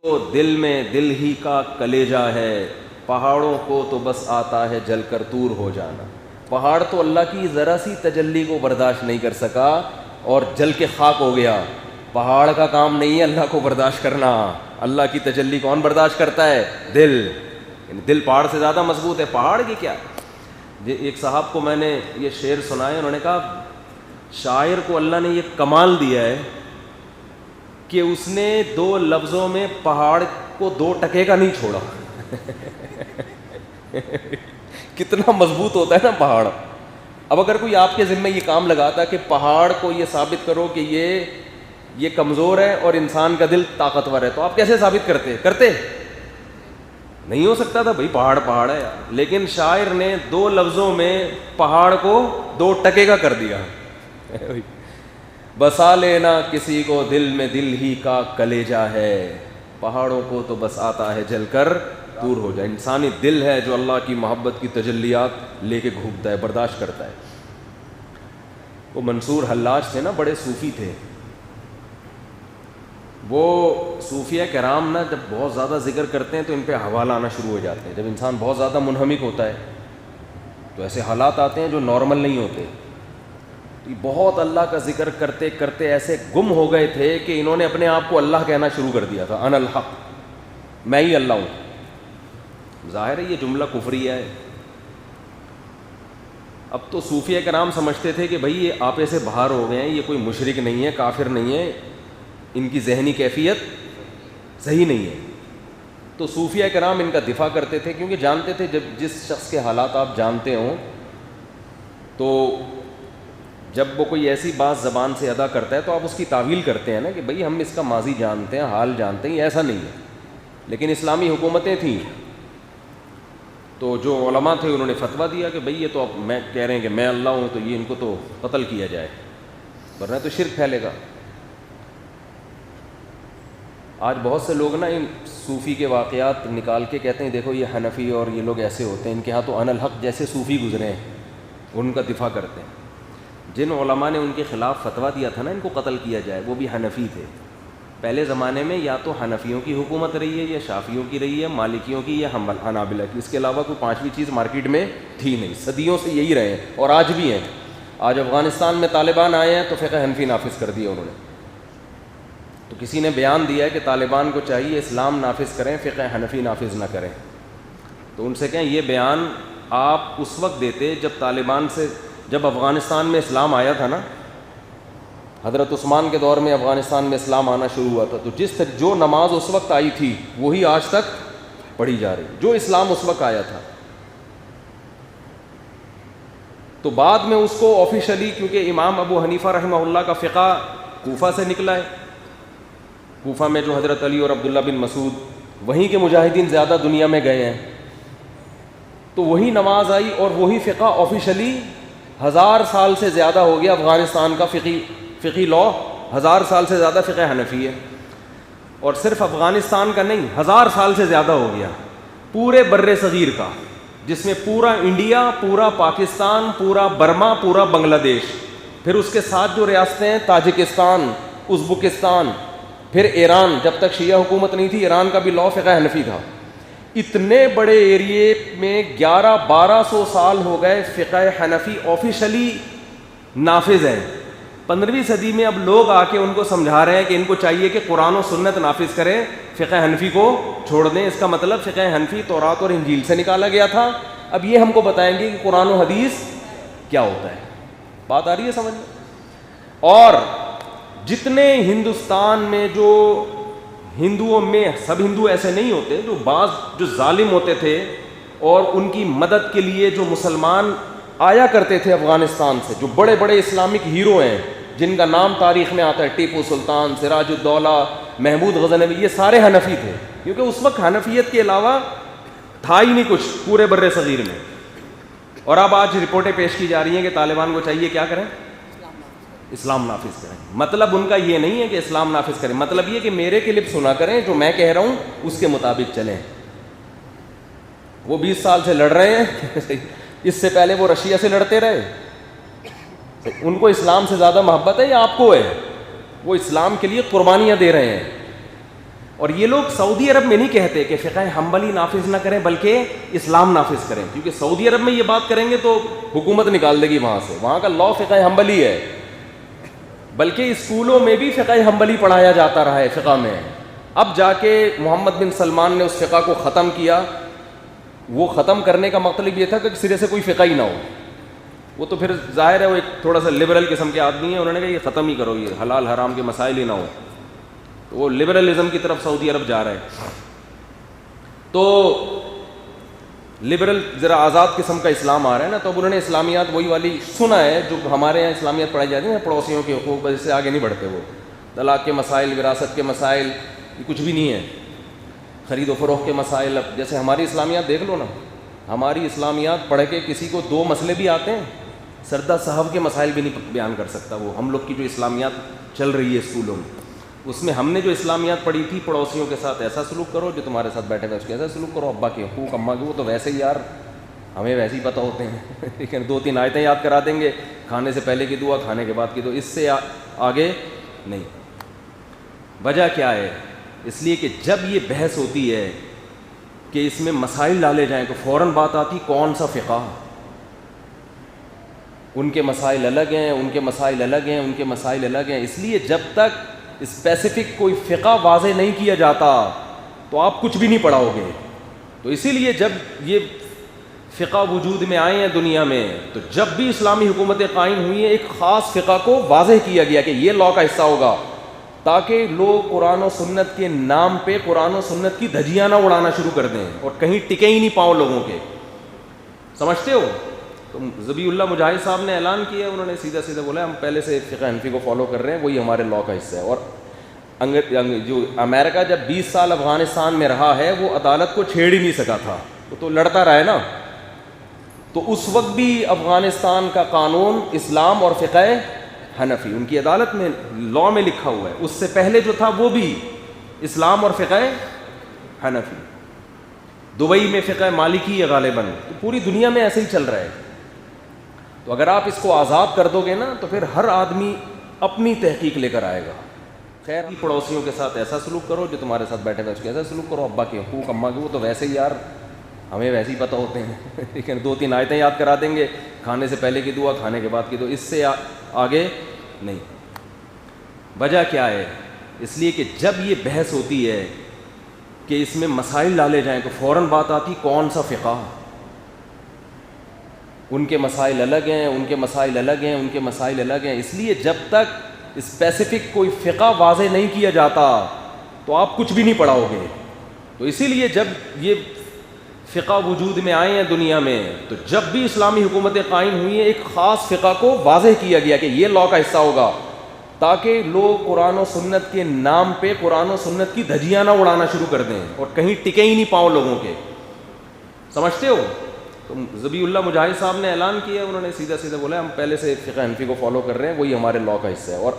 تو دل میں دل ہی کا کلیجہ ہے، پہاڑوں کو تو بس آتا ہے جل کر طور ہو جانا۔ پہاڑ تو اللہ کی ذرا سی تجلی کو برداشت نہیں کر سکا اور جل کے خاک ہو گیا۔ پہاڑ کا کام نہیں ہے اللہ کو برداشت کرنا، اللہ کی تجلی کون برداشت کرتا ہے؟ دل، یعنی دل پہاڑ سے زیادہ مضبوط ہے۔ پہاڑ کی کیا، ایک صاحب کو میں نے یہ شعر سنایا، انہوں نے کہا شاعر کو اللہ نے یہ کمال دیا ہے کہ اس نے 2 لفظوں میں پہاڑ کو 2 ٹکے کا نہیں چھوڑا۔ کتنا مضبوط ہوتا ہے نا پہاڑ۔ اب اگر کوئی آپ کے ذمہ یہ کام لگاتا کہ پہاڑ کو یہ ثابت کرو کہ یہ کمزور ہے اور انسان کا دل طاقتور ہے، تو آپ کیسے ثابت کرتے؟ نہیں ہو سکتا تھا، بھائی پہاڑ ہے یار۔ لیکن شاعر نے 2 لفظوں میں پہاڑ کو 2 ٹکے کا کر دیا۔ بسا لینا کسی کو دل میں دل ہی کا کلیجہ ہے، پہاڑوں کو تو بس آتا ہے جل کر دور ہو جائے۔ انسانی دل ہے جو اللہ کی محبت کی تجلیات لے کے گھومتا ہے، برداشت کرتا ہے۔ وہ منصور حلاج تھے نا، بڑے صوفی تھے۔ وہ صوفیہ کرام نا جب بہت زیادہ ذکر کرتے ہیں تو ان پہ حوالہ آنا شروع ہو جاتے ہیں۔ جب انسان بہت زیادہ منہمک ہوتا ہے تو ایسے حالات آتے ہیں جو نارمل نہیں ہوتے۔ بہت اللہ کا ذکر کرتے کرتے ایسے گم ہو گئے تھے کہ انہوں نے اپنے آپ کو اللہ کہنا شروع کر دیا تھا، انا الحق، میں ہی اللہ ہوں۔ ظاہر ہے یہ جملہ کفریہ ہے۔ اب تو صوفیہ کرام سمجھتے تھے کہ بھائی یہ آپے سے باہر ہو گئے ہیں، یہ کوئی مشرک نہیں ہے، کافر نہیں ہے، ان کی ذہنی کیفیت صحیح نہیں ہے۔ تو صوفیہ کرام ان کا دفاع کرتے تھے، کیونکہ جانتے تھے جب جس شخص کے حالات آپ جانتے ہوں تو جب وہ کوئی ایسی بات زبان سے ادا کرتا ہے تو آپ اس کی تعویل کرتے ہیں نا کہ بھئی ہم اس کا ماضی جانتے ہیں، حال جانتے ہیں، یہ ایسا نہیں ہے۔ لیکن اسلامی حکومتیں تھیں تو جو علماء تھے انہوں نے فتویٰ دیا کہ بھئی یہ تو اب میں کہہ رہے ہیں کہ میں اللہ ہوں تو یہ ان کو تو قتل کیا جائے، ورنہ تو شرک پھیلے گا۔ آج بہت سے لوگ نا ان صوفی کے واقعات نکال کے کہتے ہیں دیکھو یہ حنفی اور یہ لوگ ایسے ہوتے ہیں، ان کے ہاں تو انا الحق جیسے صوفی گزرے ہیں، ان کا دفاع کرتے ہیں۔ جن علماء نے ان کے خلاف فتویٰ دیا تھا نا ان کو قتل کیا جائے، وہ بھی حنفی تھے۔ پہلے زمانے میں یا تو حنفیوں کی حکومت رہی ہے، یا شافیوں کی رہی ہے، مالکیوں کی یا حنابلہ کی، اس کے علاوہ کوئی 5ویں چیز مارکیٹ میں تھی نہیں۔ صدیوں سے یہی رہے ہیں اور آج بھی ہیں۔ آج افغانستان میں طالبان آئے ہیں تو فقہ حنفی نافذ کر دیا انہوں نے۔ تو کسی نے بیان دیا ہے کہ طالبان کو چاہیے اسلام نافذ کریں، فقہ حنفی نافذ نہ کریں، تو ان سے کہیں یہ بیان آپ اس وقت دیتے جب افغانستان میں اسلام آیا تھا نا، حضرت عثمان کے دور میں افغانستان میں اسلام آنا شروع ہوا تھا، تو جو نماز اس وقت آئی تھی وہی آج تک پڑھی جا رہی، جو اسلام اس وقت آیا تھا۔ تو بعد میں اس کو آفیشلی، کیونکہ امام ابو حنیفہ رحمہ اللہ کا فقہ کوفہ سے نکلا ہے، کوفہ میں جو حضرت علی اور عبداللہ بن مسعود، وہیں کے مجاہدین زیادہ دنیا میں گئے ہیں، تو وہی نماز آئی اور وہی فقہ آفیشلی 1000 سال سے زیادہ ہو گیا۔ افغانستان کا فقی لا 1000 سال سے زیادہ فقہ حنفی ہے، اور صرف افغانستان کا نہیں، 1000 سال سے زیادہ ہو گیا پورے بر صغیر کا، جس میں پورا انڈیا، پورا پاکستان، پورا برما، پورا بنگلہ دیش، پھر اس کے ساتھ جو ریاستیں ہیں تاجکستان، ازبکستان، پھر ایران، جب تک شیعہ حکومت نہیں تھی ایران کا بھی لا فقہ حنفی تھا۔ اتنے بڑے ایریے میں 1100-1200 سال ہو گئے فقہ حنفی آفیشلی نافذ ہے۔ 15ویں صدی میں اب لوگ آ کے ان کو سمجھا رہے ہیں کہ ان کو چاہیے کہ قرآن و سنت نافذ کریں، فقہ حنفی کو چھوڑ دیں۔ اس کا مطلب فقہ حنفی تورات اور انجیل سے نکالا گیا تھا، اب یہ ہم کو بتائیں گے کہ قرآن و حدیث کیا ہوتا ہے۔ بات آ رہی ہے سمجھ میں؟ اور جتنے ہندوستان میں جو ہندوؤں میں، سب ہندو ایسے نہیں ہوتے، جو ظالم ہوتے تھے اور ان کی مدد کے لیے جو مسلمان آیا کرتے تھے افغانستان سے، جو بڑے بڑے اسلامک ہیرو ہیں جن کا نام تاریخ میں آتا ہے، ٹیپو سلطان، سراج الدولہ، محمود غزنوی، یہ سارے حنفی تھے، کیونکہ اس وقت حنفیت کے علاوہ تھا ہی نہیں کچھ پورے بر صغیر میں۔ اور اب آج رپورٹیں پیش کی جا رہی ہیں کہ طالبان کو چاہیے کیا کریں؟ اسلام نافذ کریں۔ مطلب ان کا یہ نہیں ہے کہ اسلام نافذ کریں، مطلب یہ کہ میرے کلپ سنا کریں، جو میں کہہ رہا ہوں اس کے مطابق چلیں۔ وہ 20 سال سے لڑ رہے ہیں، اس سے پہلے وہ رشیا سے لڑتے رہے، ان کو اسلام سے زیادہ محبت ہے یا آپ کو ہے؟ وہ اسلام کے لیے قربانیاں دے رہے ہیں، اور یہ لوگ سعودی عرب میں نہیں کہتے کہ فقہ حنبلی نافذ نہ کریں بلکہ اسلام نافذ کریں، کیونکہ سعودی عرب میں یہ بات کریں گے تو حکومت نکال دے گی وہاں سے، وہاں کا لا فقہ حنبلی ہے، بلکہ اسکولوں میں بھی فقہ حنبلی پڑھایا جاتا رہا ہے فقہ میں۔ اب جا کے محمد بن سلمان نے اس فقہ کو ختم کیا، وہ ختم کرنے کا مطلب یہ تھا کہ سرے سے کوئی فقہ ہی نہ ہو، وہ تو پھر ظاہر ہے وہ ایک تھوڑا سا لبرل قسم کے آدمی ہیں، انہوں نے کہا یہ ختم ہی کرو، یہ حلال حرام کے مسائل ہی نہ ہو، تو وہ لبرلزم کی طرف سعودی عرب جا رہے ہیں۔ تو لبرل ذرا آزاد قسم کا اسلام آ رہا ہے نا، تو اب انہوں نے اسلامیات وہی والی سنا ہے جو ہمارے یہاں اسلامیات پڑھائی جاتی ہیں، پڑوسیوں کے حقوق، وجہ سے آگے نہیں بڑھتے، وہ طلاق کے مسائل، وراثت کے مسائل، یہ کچھ بھی نہیں ہے، خرید و فروخت کے مسائل۔ اب جیسے ہماری اسلامیات دیکھ لو نا، ہماری اسلامیات پڑھ کے کسی کو دو مسئلے بھی آتے ہیں، سردہ صاحب کے مسائل بھی نہیں بیان کر سکتا وہ، ہم لوگ کی جو اسلامیات چل رہی ہے اسکولوں میں، اس میں ہم نے جو اسلامیات پڑھی تھی، پڑوسیوں کے ساتھ ایسا سلوک کرو، جو تمہارے ساتھ بیٹھے ہوئے اس کے ایسا سلوک کرو، ابا کے حقوق، اماں کے، وہ تو ویسے ہی یار ہمیں ویسے ہی پتہ ہوتے ہیں لیکن 2-3 آیتیں یاد کرا دیں گے، کھانے سے پہلے کی دعا، کھانے کے بعد کی دعا، اس سے آگے نہیں۔ وجہ کیا ہے؟ اس لیے کہ جب یہ بحث ہوتی ہے کہ اس میں مسائل ڈالے جائیں تو فوراً بات آتی کون سا فقہ، ان کے مسائل الگ ہیں، ان کے مسائل الگ ہیں، ان کے مسائل الگ ہیں۔ اس لیے جب تک اسپیسیفک کوئی فقہ واضح نہیں کیا جاتا تو آپ کچھ بھی نہیں پڑھاؤ گے۔ تو اسی لیے جب یہ فقہ وجود میں آئے ہیں دنیا میں، تو جب بھی اسلامی حکومتیں قائم ہوئی ہیں، ایک خاص فقہ کو واضح کیا گیا کہ یہ لا کا حصہ ہوگا، تاکہ لوگ قرآن و سنت کے نام پہ قرآن و سنت کی دھجیاں نہ اڑانا شروع کر دیں اور کہیں ٹکے ہی نہیں پاؤں لوگوں کے، سمجھتے ہو؟ تو ذبیح اللہ مجاہد صاحب نے اعلان کیا، انہوں نے سیدھا سیدھا بولا ہم پہلے سے فقہ حنفی کو فالو کر رہے ہیں، وہی ہمارے لا کا حصہ ہے۔ اور جو امریکہ جب 20 سال افغانستان میں رہا ہے، وہ عدالت کو چھیڑ ہی نہیں سکا تھا، وہ تو لڑتا رہا ہے نا، تو اس وقت بھی افغانستان کا قانون اسلام اور فقہ حنفی، ان کی عدالت میں لا میں لکھا ہوا ہے، اس سے پہلے جو تھا وہ بھی اسلام اور فقہ حنفی۔ دبئی میں فقہ مالکی ہے غالباً، تو پوری دنیا میں ایسے ہی چل رہا ہے۔ تو اگر آپ اس کو آزاد کر دو گے نا، تو پھر ہر آدمی اپنی تحقیق لے کر آئے گا۔ خیر، پڑوسیوں کے ساتھ ایسا سلوک کرو، جو تمہارے ساتھ بیٹھے ہوئے اس کے ایسا سلوک کرو، ابا کے حقوق، اماں کے، وہ تو ویسے ہی یار ہمیں ویسے ہی پتہ ہوتے ہیں لیکن 2-3 آیتیں یاد کرا دیں گے، کھانے سے پہلے کی دعا، کھانے کے بعد کی دعا، اس سے آگے نہیں۔ وجہ کیا ہے؟ اس لیے کہ جب یہ بحث ہوتی ہے کہ اس میں مسائل ڈالے جائیں تو فوراً بات آتی کون سا فقہ، ان کے مسائل الگ ہیں، ان کے مسائل الگ ہیں، ان کے مسائل الگ ہیں۔ اس لیے جب تک اسپیسیفک کوئی فقہ واضح نہیں کیا جاتا تو آپ کچھ بھی نہیں پڑھاؤ گے۔ تو اسی لیے جب یہ فقہ وجود میں آئے ہیں دنیا میں، تو جب بھی اسلامی حکومتیں قائم ہوئی ہیں، ایک خاص فقہ کو واضح کیا گیا کہ یہ لا کا حصہ ہوگا، تاکہ لوگ قرآن و سنت کے نام پہ قرآن و سنت کی دھجیاں نہ اڑانا شروع کر دیں اور کہیں ٹکے ہی نہیں پاؤں لوگوں کے، سمجھتے ہو؟ تو ذبیح اللہ مجاہد صاحب نے اعلان کیا، انہوں نے سیدھا سیدھا بولا ہم پہلے سے فقہ حنفی کو فالو کر رہے ہیں، وہی ہمارے لا کا حصہ ہے۔ اور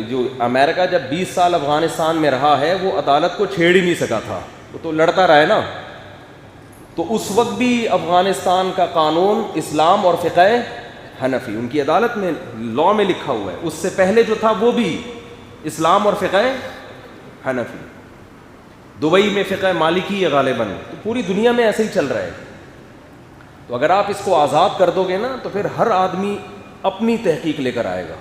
جو امریکہ جب 20 سال افغانستان میں رہا ہے، وہ عدالت کو چھیڑ ہی نہیں سکا تھا، وہ تو لڑتا رہا ہے نا، تو اس وقت بھی افغانستان کا قانون اسلام اور فقہ حنفی، ان کی عدالت میں لا میں لکھا ہوا ہے، اس سے پہلے جو تھا وہ بھی اسلام اور فقہ حنفی۔ دبئی میں فقہ مالکی ہے غالباً، تو پوری دنیا میں ایسے ہی چل رہا ہے۔ تو اگر آپ اس کو آزاد کر دو گے نا، تو پھر ہر آدمی اپنی تحقیق لے کر آئے گا۔